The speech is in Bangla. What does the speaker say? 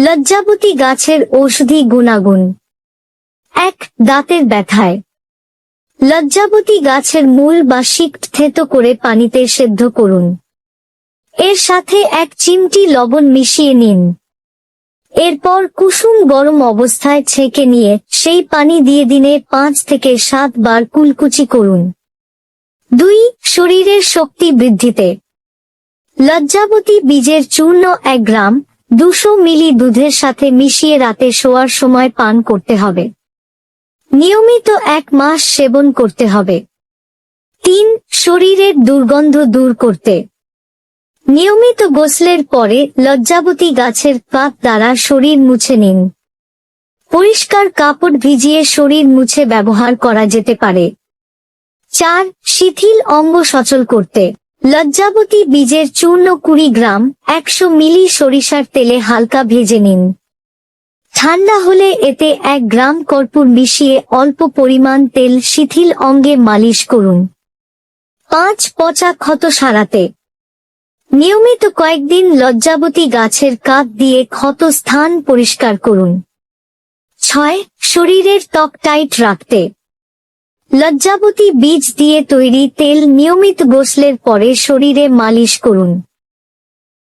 লজ্জাবতী গাছের ঔষধি গুণাগুণ। ১. দাঁতের ব্যথায়। লজ্জাবতী গাছের মূল বা শিকড় থেতো করে পানিতে সেদ্ধ করুন। এর সাথে 1 চিমটি লবণ মিশিয়ে নিন। এরপর কুসুম গরম অবস্থায় ছেঁকে নিয়ে সেই পানি দিয়ে দিনে 5 থেকে 7 বার কুলকুচি করুন। 2. শরীরের শক্তি বৃদ্ধিতে। লজ্জাবতী বীজের চূর্ণ 1 গ্রাম 200 মিলি দুধের সাথে মিশিয়ে রাতে শোয়ার সময় পান করতে হবে। নিয়মিত 1 মাস সেবন করতে হবে। 3. শরীরের দুর্গন্ধ দূর করতে। নিয়মিত গোসলের পরে লজ্জাবতী গাছের পাত দ্বারা শরীর মুছে নিন। পরিষ্কার কাপড় ভিজিয়ে শরীর মুছে ব্যবহার করা যেতে পারে। 4. শিথিল অঙ্গ সচল করতে। লজ্জাবতী বীজের চূর্ণ 20 গ্রাম 100 মিলি সরিষার তেলে হালকা ভেজে নিন। ঠান্ডা হলে এতে 1 গ্রাম কর্পূর মিশিয়ে অল্প পরিমাণ তেল শিথিল অঙ্গে মালিশ করুন। 5. পচা ক্ষত সারাতে। নিয়মিত কয়েকদিন লজ্জাবতী গাছের কাঠ দিয়ে ক্ষত স্থান পরিষ্কার করুন। 6. শরীরের ত্বক টাইট রাখতে। লজ্জাবতী বীজ দিয়ে তৈরি তেল নিয়মিত গোসলের পরে শরীরে মালিশ করুন।